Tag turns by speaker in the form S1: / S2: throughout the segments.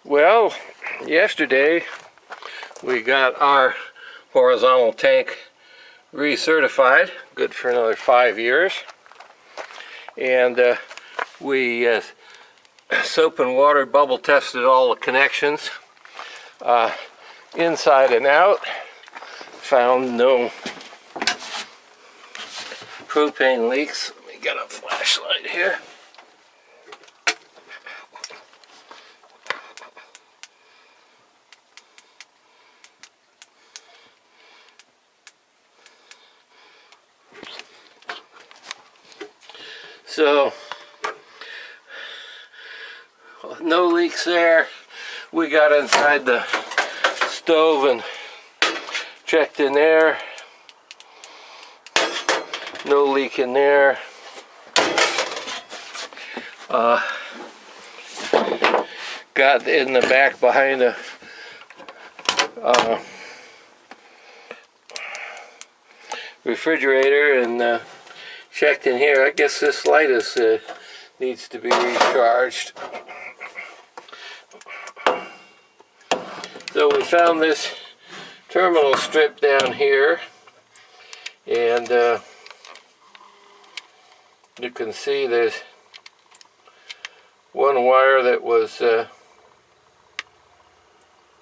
S1: Well, yesterday we got our horizontal tank recertified, good for another 5 years, and we soap and water bubble tested all the connections inside and out, found no propane leaks. Let me get a flashlight here. So, no leaks there. We got inside the stove and checked in there. No leak in there. Got in the back behind the refrigerator and checked in here. I guess this light needs to be recharged. So we found this terminal strip down here, and you can see there's one wire that was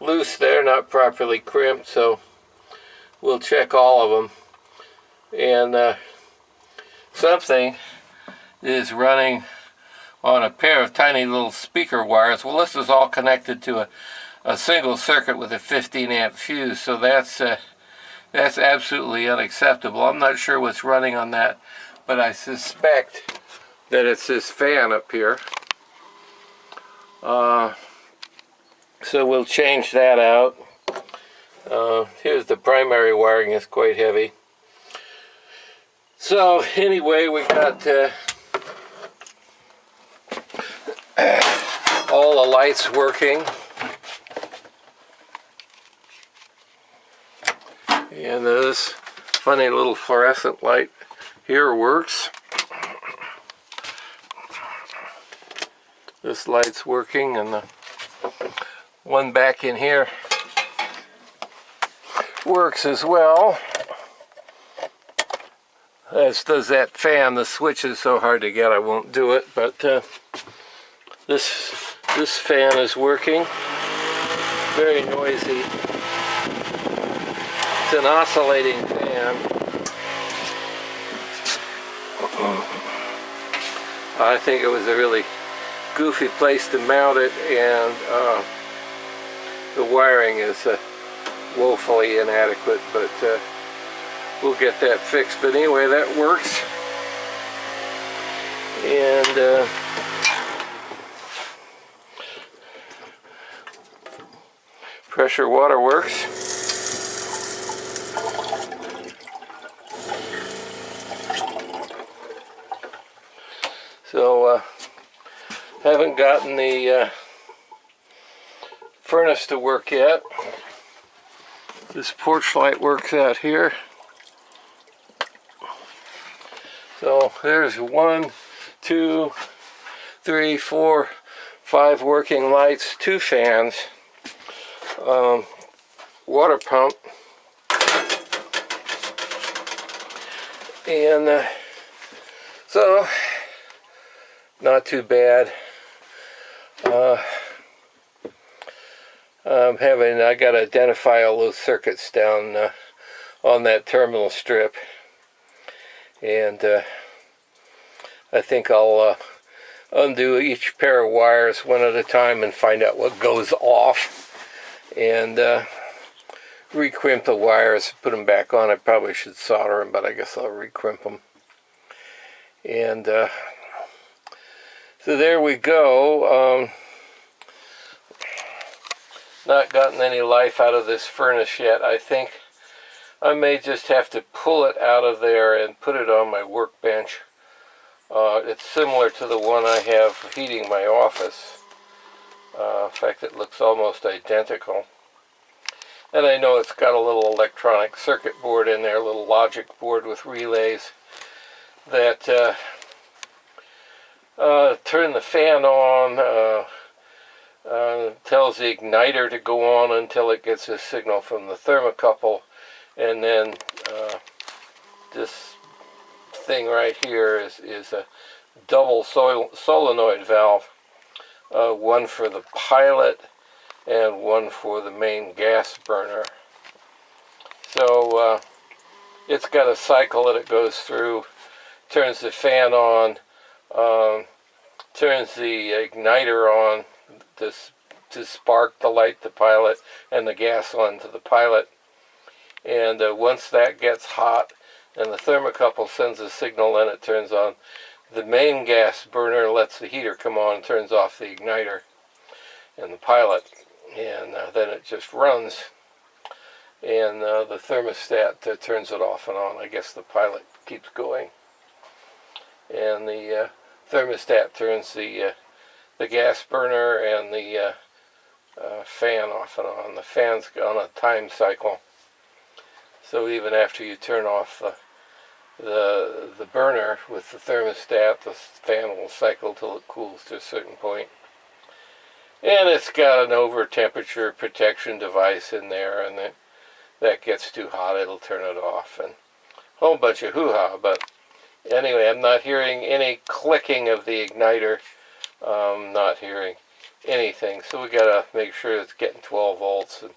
S1: loose there, not properly crimped, so we'll check all of them. And something is running on a pair of tiny little speaker wires. Well, this is all connected to a single circuit with a 15 amp fuse, so that's absolutely unacceptable. I'm not sure what's running on that, but I suspect that it's this fan up here. So we'll change that out. Here's the primary wiring, it's quite heavy. So anyway, we got all the lights working, and this funny little fluorescent light here works. This light's working, and the one back in here works as well, as does that fan. The switch is so hard to get I won't do it, but this fan is working. Very noisy. It's an oscillating fan. I think it was a really goofy place to mount it, and the wiring is woefully inadequate, but we'll get that fixed. But anyway, that works. And pressure water works. So haven't gotten the furnace to work yet. This porch light works out here. So there's 1, 2, 3, 4, 5 working lights, 2 fans, water pump, and so not too bad. I got to identify all those circuits down on that terminal strip, and I think I'll undo each pair of wires one at a time and find out what goes off, and recrimp the wires, put them back on. I probably should solder them, but I guess I'll recrimp them. And so there we go. Not gotten any life out of this furnace yet. I think I may just have to pull it out of there and put it on my workbench. It's similar to the one I have heating my office. In fact, it looks almost identical. And I know it's got a little electronic circuit board in there, a little logic board with relays that turn the fan on, tells the igniter to go on until it gets a signal from the thermocouple, and then this thing right here is a double solenoid valve, one for the pilot and one for the main gas burner. So it's got a cycle that it goes through, turns the fan on, turns the igniter on to spark the light the pilot, and the gas on to the pilot. And once that gets hot and the thermocouple sends a signal, then it turns on. The main gas burner lets the heater come on and turns off the igniter and the pilot, and then it just runs, and the thermostat turns it off and on. I guess the pilot keeps going, and the thermostat turns the gas burner and the fan off and on. The fan's on a time cycle, so even after you turn off the burner with the thermostat, the fan will cycle till it cools to a certain point. And it's got an over temperature protection device in there, and that gets too hot, it'll turn it off, and a whole bunch of hoo-ha. But anyway, I'm not hearing any clicking of the igniter. Not hearing anything, so we gotta make sure it's getting 12 volts. And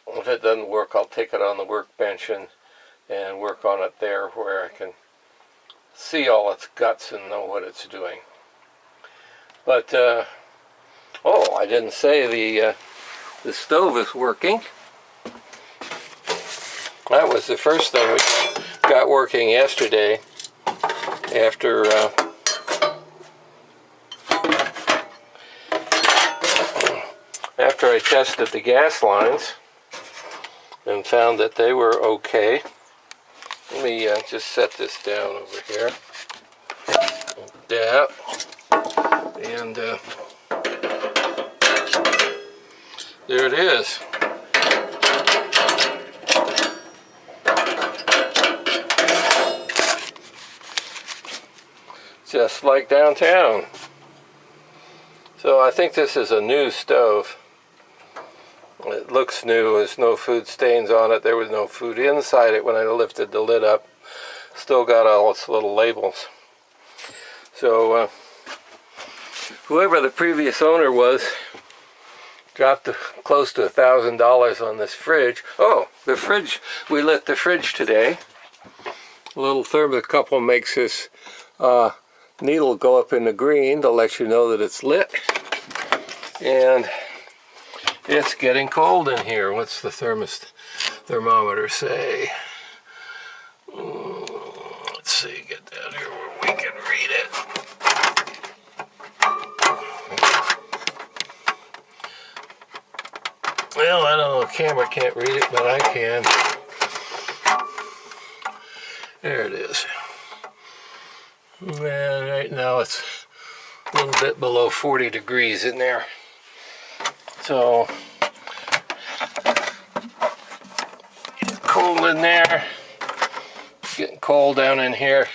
S1: if it doesn't work, I'll take it on the workbench and work on it there, where I can see all its guts and know what it's doing. But oh, I didn't say the stove is working. That was the first thing we got working yesterday after I tested the gas lines and found that they were okay. Let me just set this down over here. Like that. And there it is. Just like downtown. So I think this is a new stove. It looks new. There's no food stains on it. There was no food inside it when I lifted the lid up. Still got all its little labels. So whoever the previous owner was dropped close to $1,000 on this fridge. Oh, the fridge. We lit the fridge today. A little thermocouple makes this needle go up in the green to let you know that it's lit. And it's getting cold in here. What's the thermometer say? Let's see, get down here where we can read it. Well, I don't know, the camera can't read it, but I can. There it is. And right now it's a little bit below 40 degrees in there. So, it's cold in there. It's getting cold down in here.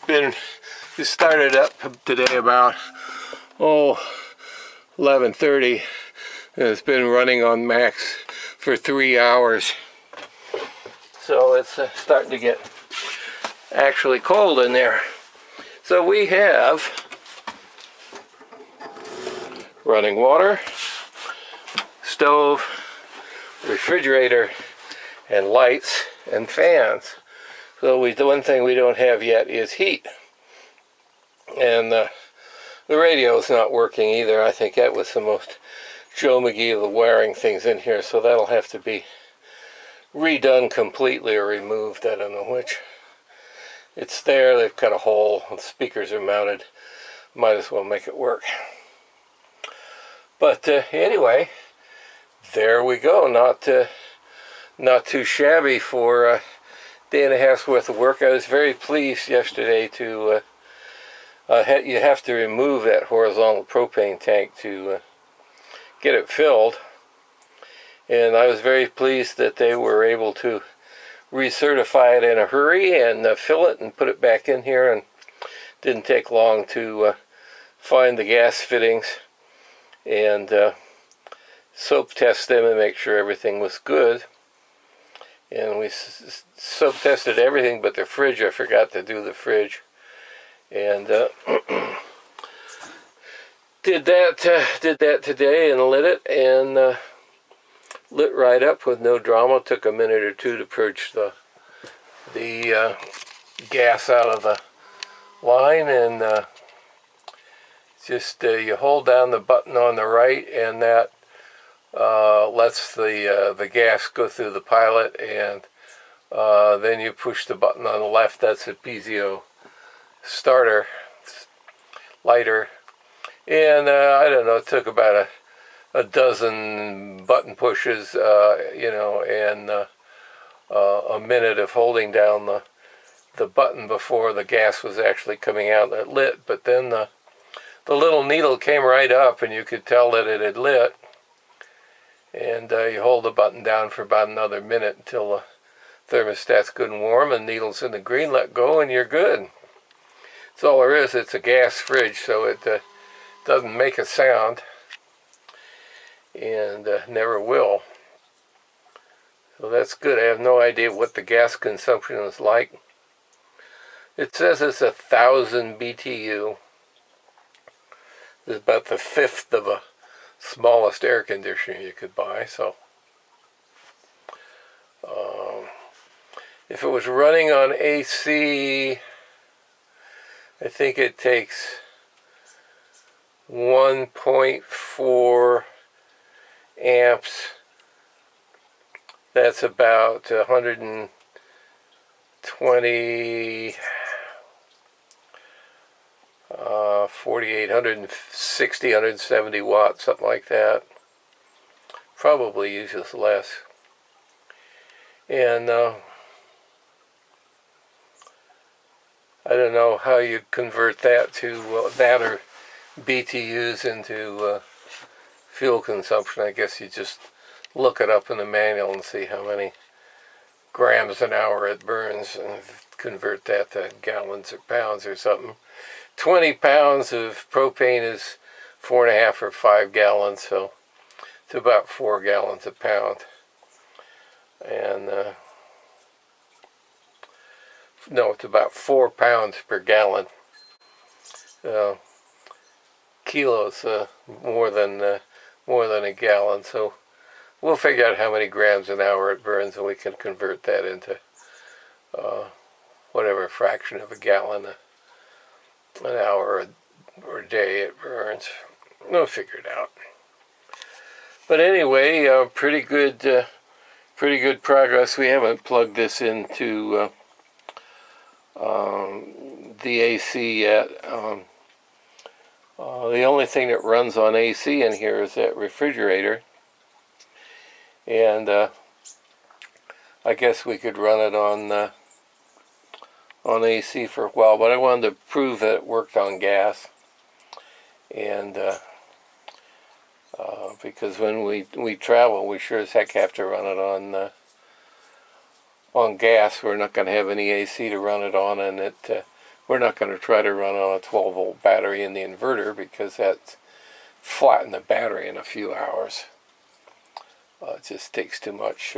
S1: It started up today about 11:30. And it's been running on max for 3 hours. So it's starting to get actually cold in there. So we have running water, stove, refrigerator, and lights and fans. So the one thing we don't have yet is heat. And the radio's not working either. I think that was the most Joe McGee of the wiring things in here, so that'll have to be redone completely or removed. I don't know which. It's there, they've cut a hole, the speakers are mounted. Might as well make it work. But anyway, there we go. Not too shabby for a day and a half's worth of work. I was very pleased yesterday to you have to remove that horizontal propane tank to get it filled, and I was very pleased that they were able to recertify it in a hurry and fill it and put it back in here and didn't take long to find the gas fittings and soap test them and make sure everything was good. And we soap tested everything but the fridge. I forgot to do the fridge, and did that today and lit it, and lit right up with no drama. Took a minute or two to purge the gas out of the line, and just you hold down the button on the right, and that lets the gas go through the pilot, and then you push the button on the left. That's a piezo starter, lighter, and I don't know, it took about a dozen button pushes, you know, and a minute of holding down the button before the gas was actually coming out and it lit. But then the little needle came right up, and you could tell that it had lit. And you hold the button down for about another minute until the thermostat's good and warm and needle's in the green, let go, and you're good. That's all there is. It's a gas fridge, so it doesn't make a sound, and never will. So that's good. I have no idea what the gas consumption is like. It says it's 1,000 BTU. It's about the fifth of a smallest air conditioner you could buy. So if it was running on AC, I think it takes 1.4 amps. That's about 120 48, 160, 170 watts, something like that. Probably uses less. And I don't know how you convert that to that or BTUs into fuel consumption. I guess you just look it up in the manual and see how many grams an hour it burns and convert that to gallons or pounds or something. 20 pounds of propane is 4.5 or 5 gallons, so it's about 4 gallons a pound. And no, it's about 4 pounds per gallon. Kilos more than a gallon. So we'll figure out how many grams an hour it burns, and we can convert that into whatever fraction of a gallon an hour or a day it burns. We'll figure it out. But anyway, pretty good progress. We haven't plugged this into the AC yet. The only thing that runs on AC in here is that refrigerator, and I guess we could run it on AC for a while, but I wanted to prove that it worked on gas, and because when we travel, we sure as heck have to run it on gas. We're not going to have any AC to run it on, and we're not going to try to run on a 12-volt battery in the inverter, because that's flatten the battery in a few hours. It just takes too much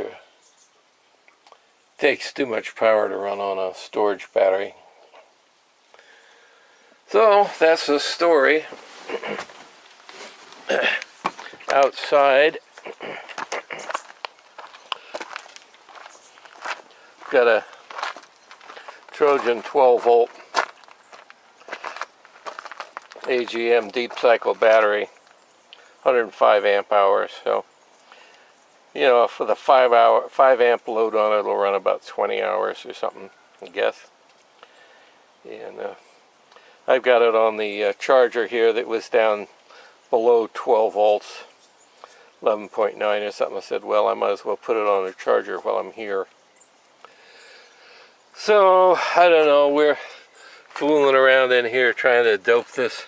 S1: power to run on a storage battery. So that's the story. Outside, got a Trojan 12-volt AGM deep cycle battery, 105 amp hours. So, you know, for the 5 amp load on it, it'll run about 20 hours or something, I guess. And I've got it on the charger here that was down below 12 volts, 11.9 or something. I said, well, I might as well put it on a charger while I'm here. So, I don't know, we're fooling around in here trying to dope this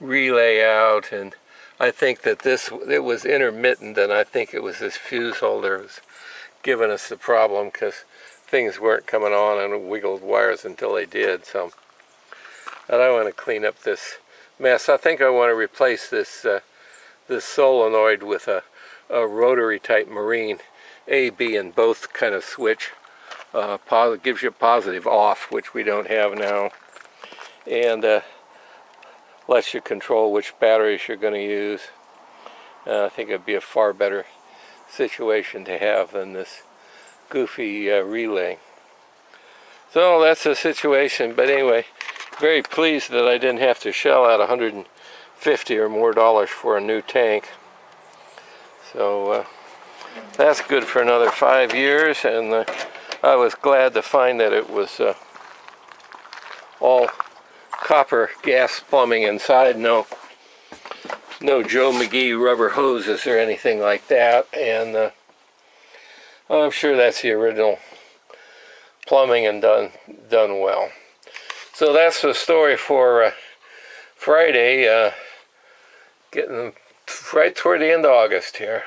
S1: relay out, and I think that it was intermittent, and I think it was this fuse holder was giving us the problem, because things weren't coming on and wiggled wires until they did. So But I want to clean up this mess. I think I want to replace this this solenoid with a rotary type marine, A, B, and both kind of switch. Gives you positive off, which we don't have now, and lets you control which batteries you're going to use. I think it'd be a far better situation to have than this goofy relay. So that's the situation. But anyway, very pleased that I didn't have to shell out $150 or more for a new tank. So that's good for another 5 years, and I was glad to find that it was all copper gas plumbing inside, no Joe McGee rubber hoses or anything like that, and I'm sure that's the original plumbing and done well. So that's the story for Friday, getting right toward the end of August here.